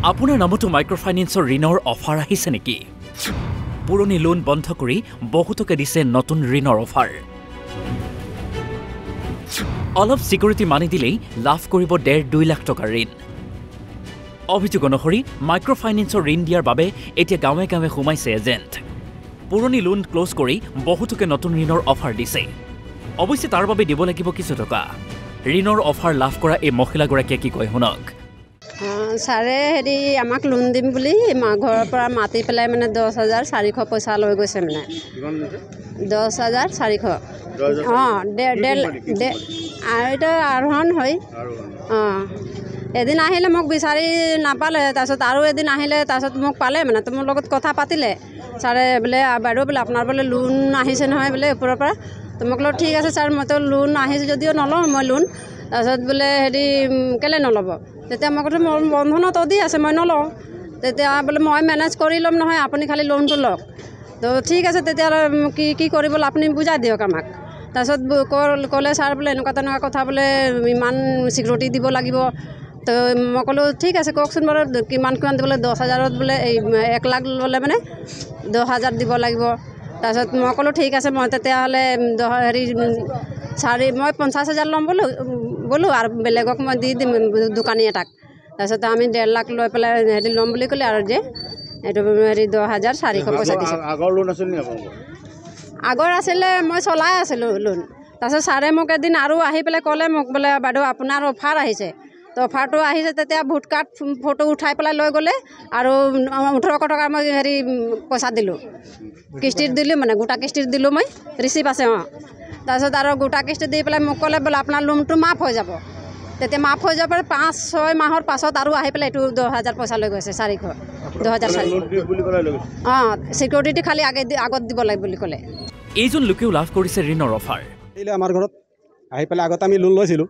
আপোনাৰ নামতো মাইক্ৰ'ফাইনেন্সৰ ঋণৰ অফাৰ আহিছে নেকি? পুৰণি লোন বন্ধ কৰি বহুতকে দিছে নতুন ঋণৰ অফাৰ। অলপ সিকিউৰিটি মানি দিলেই লাভ কৰিব 1.5-2 লাখ টকাৰ ঋণ। অভিযোগ অনুসৰি মাইক্ৰ'ফাইনেন্সৰ ঋণ দিয়াৰ বাবে এতিয়া গাঁৱে গাঁৱে সোমাইছে এজেণ্ট। পুৰণি লোন ক্লোজ কৰি বহুতকে নতুন ঋণৰ অফাৰ দিছে। অৱশ্যে তাৰ বাবে দিব লাগিব কিছু টকা। ঋণৰ অফাৰ লাভ কৰা এই মহিলাগৰাকীয়ে কি কয় শুনক। ছাৰে হেৰি আমাক লোন দিম বুলি ঘৰৰ পৰা মাতি পেলাই মানে 10,400 পইচা লৈ গৈছে মানে 10,400 অঁ আৰু এটা আৰোহণ হয় অঁ এদিন আহিলে মোক বিচাৰি নাপালে তাৰপিছত আৰু এদিন আহিলে তাৰপিছত মোক পালে মানে তো মোৰ লগত কথা পাতিলে ছাৰে বোলে বাইদেউ বোলে আপোনাৰ বোলে লোন আহিছে নহয় বোলে ওপৰৰ পৰা তো মোক ক'লো ঠিক আছে ছাৰ মইতো লোন আহিছে যদিও নলওঁ মই লোন তাৰপিছত বোলে হেৰি কেলৈ নল'ব তেতিয়া মই কৈছোঁ মোৰ বন্ধনত দি আছে মই নলওঁ তেতিয়া বোলে মই মেনেজ কৰি ল'ম নহয় আপুনি খালি লোনটো লওক তো ঠিক আছে তেতিয়াহ'লে কি কৰিব আপুনি বুজাই দিয়ক আমাক তাৰপিছত ক'লে ছাৰ বোলে এনেকুৱা তেনেকুৱা কথা বোলে ইমান চিকিউৰিটি দিব লাগিব তো মই ক'লোঁ ঠিক আছে কওকচোন বাৰু কিমান দিবলৈ 10,000ত বোলে 1 লাখ ল'লে মানে 10,000 দিব লাগিব তাৰপিছত মই ক'লোঁ ঠিক আছে মই তেতিয়াহ'লে মই 50,000 ল'ম বোলো আৰু বেলেগক মই দি দিম দোকানী এটাক তাৰপিছত আমি 1.5 লাখ লৈ পেলাই হেৰি ল'ম বুলি ক'লে আৰু যে এইটো হেৰি 10,400 পইচা দিছে। আগৰ লোন আছিল নি আপোনালোকৰ? আগৰ আছিলে মই চলাই আছিলোঁ লোন তাৰপিছত ছাৰে মোক এদিন আৰু আহি পেলাই ক'লে মোক বোলে বাইদেউ আপোনাৰ অফাৰ আহিছে তো অফাৰটো আহিছে তেতিয়া ভোট কাৰ্ড ফটো উঠাই পেলাই লৈ গ'লে আৰু 1800 টকা মই হেৰি পইচা দিলোঁ কিস্তিত দিলোঁ মানে গোটা কিস্তিত দিলোঁ মই ৰিচিপ্ট আছে অঁ তাৰপিছত আৰু গোটা কিস্তি দি পেলাই মোক ক'লে বোলে আপোনাৰ লোনটো মাফ হৈ যাব তেতিয়া মাফ হৈ যাব 5-6 মাহৰ পাছত আৰু আহি পেলাই এইটো 10,000 পইচা লৈ গৈছে 2,400 অঁ চিকিউৰিটি খালি আগত দিব লাগে বুলি ক'লে। এইজন লোকেও লাভ কৰিছে ঋণৰ অফাৰ। আমাৰ ঘৰত আহি পেলাই আগতে আমি লোন লৈছিলোঁ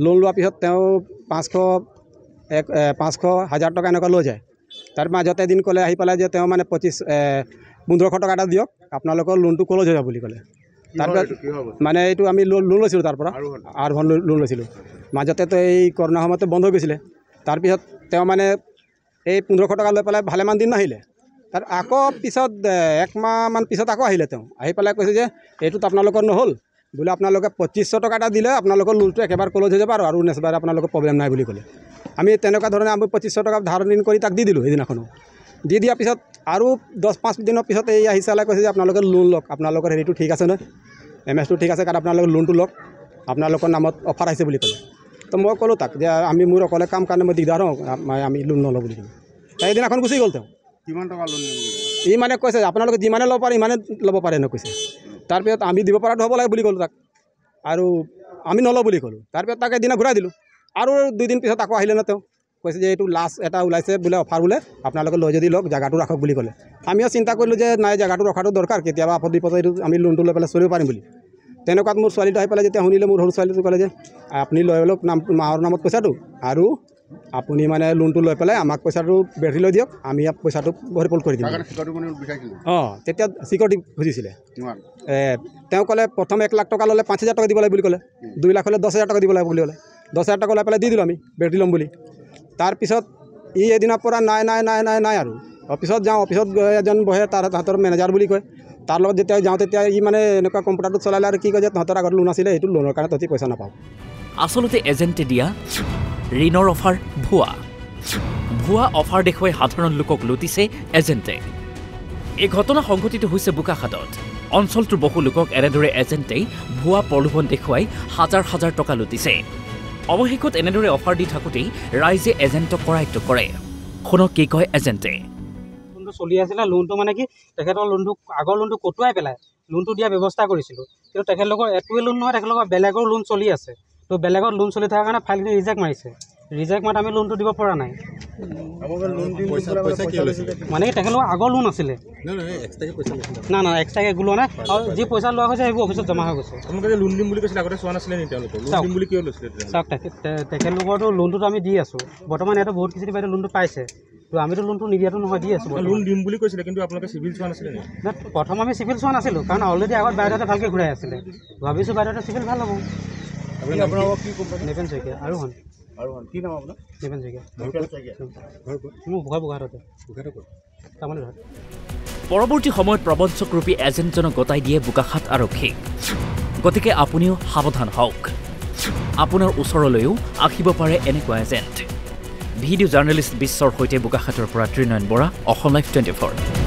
লোন লোৱাৰ পিছত তেওঁ 500,000 টকা এনেকুৱা লৈ যায় তাৰ মাজতে এদিন ক'লে আহি পেলাই যে তেওঁ মানে 1,500 টকা এটা দিয়ক আপোনালোকৰ লোনটো ক্ল'জ হৈ যাব বুলি ক'লে তাৰপিছত মানে এইটো আমি লোন লৈছিলোঁ তাৰ পৰা আৰু লোন লৈছিলোঁ মাজতেতো এই কৰোণা সময়তে বন্ধ হৈ গৈছিলে তাৰপিছত তেওঁ মানে এই 1,500 টকা লৈ পেলাই ভালেমান দিন নাহিলে তাৰ আকৌ পিছত 1 মাহমান পিছত আকৌ আহিলে তেওঁ আহি পেলাই কৈছে যে এইটোত আপোনালোকৰ নহ'ল বোলে আপোনালোকে 2,500 টকা এটা দিলে আপোনালোকৰ লোনটো একেবাৰে ক্ল'জ হৈ যাব আৰু নেক্সট বাৰে আপোনালোকৰ প্ৰব্লেম নাই বুলি ক'লে আমি তেনেকুৱা ধৰণে আমি 2,500 টকা ধাৰ ঋণ কৰি তাক দি দিলোঁ সেইদিনাখনো দি দিয়াৰ পিছত আৰু 10-5 দিনৰ পিছত এই আহি চালে কৈছে যে আপোনালোকে লোন লওক আপোনালোকৰ হেৰিটো ঠিক আছে নহয় MS টো ঠিক আছে কাৰণ আপোনালোকৰ লোনটো লওক আপোনালোকৰ নামত অফাৰ আহিছে বুলি ক'লে তো মই ক'লোঁ তাক যে আমি মোৰ অকলে কাম কাৰণে মই দিগদাৰ হওঁ আমি লোন নলওঁ বুলি ক'লোঁ সেইদিনাখন গুচি গ'ল তেওঁ কিমান টকা লোন ই মানে কৈছে আপোনালোকে যিমানে ল'ব পাৰে ইমানে ল'ব পাৰে ন কৈছে তাৰপিছত আমি দিব পৰাটো হ'ব লাগে বুলি ক'লোঁ তাক আৰু আমি নলওঁ বুলি ক'লোঁ তাৰপিছত তাক এদিনা ঘূৰাই দিলোঁ আৰু 2 দিন পিছত আকৌ আহিলে ন তেওঁ কৈছে যে এইটো লাষ্ট এটা ওলাইছে বোলে অফাৰ বোলে আপোনালোকে লৈ যদি লওক জেগাটো ৰাখক বুলি ক'লে আমিও চিন্তা কৰিলোঁ যে নাই জেগাটো ৰখাটো দৰকাৰ কেতিয়াবা আপদ বিপদে এইটো আমি লোনটো লৈ পেলাই চলিব পাৰিম বুলি তেনেকুৱাত মোৰ ছোৱালীটো আহি পেলাই যেতিয়া শুনিলে মোৰ সৰু ছোৱালীটো ক'লে যে আপুনি লৈ লওক মাহৰ নামত পইচাটো আৰু আপুনি মানে লোনটো লৈ পেলাই আমাক পইচাটো বেৰি লৈ দিয়ক আমি পইচাটো ভৰিপূৰ কৰি দিম অঁ তেতিয়া চিকিউৰিটি খুজিছিলে তেওঁ ক'লে প্ৰথম 1 লাখ টকা ল'লে 5,000 টকা দিব লাগে বুলি ক'লে 2 লাখ হ'লে 10,000 টকা দিব লাগে বুলি ক'লে 10,000 টকা লৈ পেলাই দি দিলোঁ আমি বেৰি ল'ম বুলি তাৰপিছত ই এদিনৰ পৰা নাই আৰু অফিচত যাওঁ অফিচত এজন বহে তাহাঁতৰ মেনেজাৰ বুলি কয় তাৰ লগত যেতিয়া যাওঁ তেতিয়া ই মানে এনেকুৱা কম্পিউটাৰটো চলালে আৰু কি কয় যে তহঁতৰ আগত লোন আছিলে এইটো লোনৰ কাৰণে তহঁতি পইচা নাপাওঁ আচলতে এজেণ্টে দিয়া ঋণৰ অফাৰ ভুৱা অফাৰ দেখুৱাই সাধাৰণ লোকক লুটিছে এজেণ্টে। এই ঘটনা সংঘটিত হৈছে বোকাখাতত। অঞ্চলটোৰ বহু লোকক এনেদৰে এজেণ্টেই ভুৱা প্ৰলোভন দেখুৱাই হাজাৰ টকা লুটিছে। অৱশেষত এনেদৰে অফাৰ দি থাকোঁতেই ৰাইজে এজেণ্টক কৰায়ত্ব কৰে। শুনক কি কয় এজেণ্টে। লোনটো চলি আছিলে লোনটো মানে কি তেখেতৰ লোনটো আগৰ লোনটো কটুৱাই পেলাই লোনটো দিয়া ব্যৱস্থা কৰিছিলোঁ কিন্তু তেখেতলোকৰ এটোৱে লোন নহয় তেখেতলোকৰ বেলেগৰ লোন চলি আছে তো বেলেগত লোন চলি থকাৰ কাৰণে ফাইলখিনি ৰিজেক্ট মাৰিছে ৰিজেক্ট মাৰি আমি লোনটো দিব পৰা নাই মানে তেখেতলোকৰ আগৰ লোন আছিলে না এক্সট্ৰাকৈ লোৱা নাই আৰু যি পইচা লোৱা হৈছে সেইবোৰ অফিচত জমা হৈ গৈছে লোন দিম বুলি কৈছিলে আগতে চোৱা নাছিলে নি তেওঁলোকে লোন দিম বুলি কিয় লৈছিলে চাওক তেখেতলোকৰতো লোনটোতো আমি দি আছোঁ বৰ্তমান ইয়াতে বহুত কিছু বাইদেউ লোনটো পাইছে তো আমিতো লোনটো নিদিয়াটো নহয় দি আছোঁ লোন দিম বুলি কৈছিলে কিন্তু আপোনালোকে চিভিল চোৱা নাছিলে নি প্ৰথম আমি চিভিল চোৱা নাছিলোঁ কাৰণ অলৰেডি আগত বাইদেউহঁতে ভালকৈ ঘূৰাই আছিলে ভাবিছোঁ বাইদেউহঁতে চিভিল ভাল হ'ব আপোনালোকক কি নিপেন শইকীয়া আৰু কি নাম আপোনাৰ নিপেন শইকীয়া মোৰ বোকাহাটতে তামানে ঘৰ পৰৱৰ্তী সময়ত প্ৰবঞ্চকৰূপী এজেণ্টজনক গতাই দিয়ে বোকাখাত আৰক্ষীক গতিকে আপুনিও সাৱধান হওক আপোনাৰ ওচৰলৈও আহিব পাৰে এনেকুৱা এজেণ্ট ভিডিঅ' জাৰ্নেলিষ্ট বিশ্বৰ সৈতে বোকাখাতৰ পৰা ত্ৰিনয়ন বৰা অসম লাইভ 24